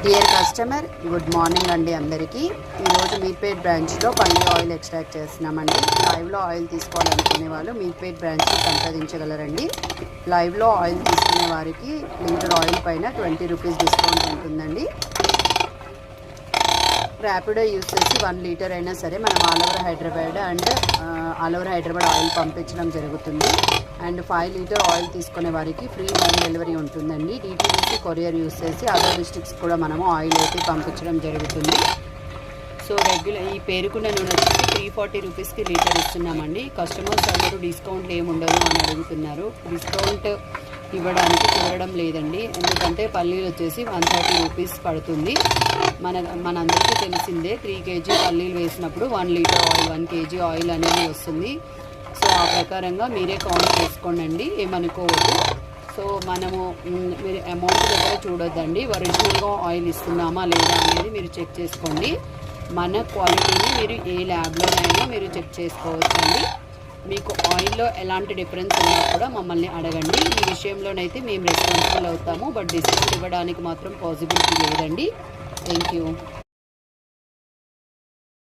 Dear customer, good morning అండి అందరికీ. ఈరోజు మీర్పేట్ బ్రాంచ్లో పన్నీర్ ఆయిల్ ఎక్స్ట్రాక్ట్ చేస్తున్నామండి. లైవ్లో ఆయిల్ తీసుకోవాలనుకునే వాళ్ళు మీర్పేట్ బ్రాంచ్ని సంప్రదించగలరండి. లైవ్లో ఆయిల్ తీసుకునే వారికి లీటర్ ఆయిల్ పైన 20 రూపీస్ డిస్కౌంట్ ఉంటుందండి. ర్యాపిడో యూస్ చేసి 1 లీటర్ అయినా సరే మనం ఆల్ ఓవర్ హైదరాబాద్ ఆయిల్ పంపించడం జరుగుతుంది. అండ్ 5 లీటర్ ఆయిల్ తీసుకునే వారికి ఫ్రీ హోమ్ డెలివరీ ఉంటుందండి. DTDC కొరియర్ యూస్ చేసి అదర్ డిస్ట్రిక్ట్స్ కూడా మనము ఆయిల్ అయితే పంపించడం జరుగుతుంది. సో ఈ పేరుకున్న నూనె వచ్చేసి 340 రూపీస్కి లీటర్ ఇస్తున్నామండి. కస్టమర్స్ అందరూ డిస్కౌంట్ ఏముండదు అని అడుగుతున్నారు. డిస్కౌంట్ ఇవ్వడానికి కుదరడం లేదండి, ఎందుకంటే పల్లీలు వచ్చేసి 130 రూపీస్ పడుతుంది. మనందరికీ తెలిసిందే 3 kg పల్లీలు వేసినప్పుడు 1 లీటర్ ఆయిల్ 1 kg ఆయిల్ అనేది వస్తుంది. సో ఆ ప్రకారంగా మీరే కౌంట్ చేసుకోండి, ఏమనుకోవద్దు. సో మనము మీరు అమౌంట్ దగ్గర చూడొద్దండి, ఒరిజినల్గా ఆయిల్ ఇస్తున్నామా లేదా అనేది మీరు చెక్ చేసుకోండి. మన క్వాలిటీని మీరు ఏ ల్యాబ్లోనైనా మీరు చెక్ చేసుకోవచ్చండి. మీకు ఆయిల్లో ఎలాంటి డిఫరెన్స్ ఉన్నా కూడా మమ్మల్ని అడగండి. ఈ విషయంలోనైతే మేము రెస్పాన్సిబుల్ అవుతాము, బట్ డిస్కౌంట్ ఇవ్వడానికి మాత్రం పాసిబిలిటీ లేదండి. Thank you.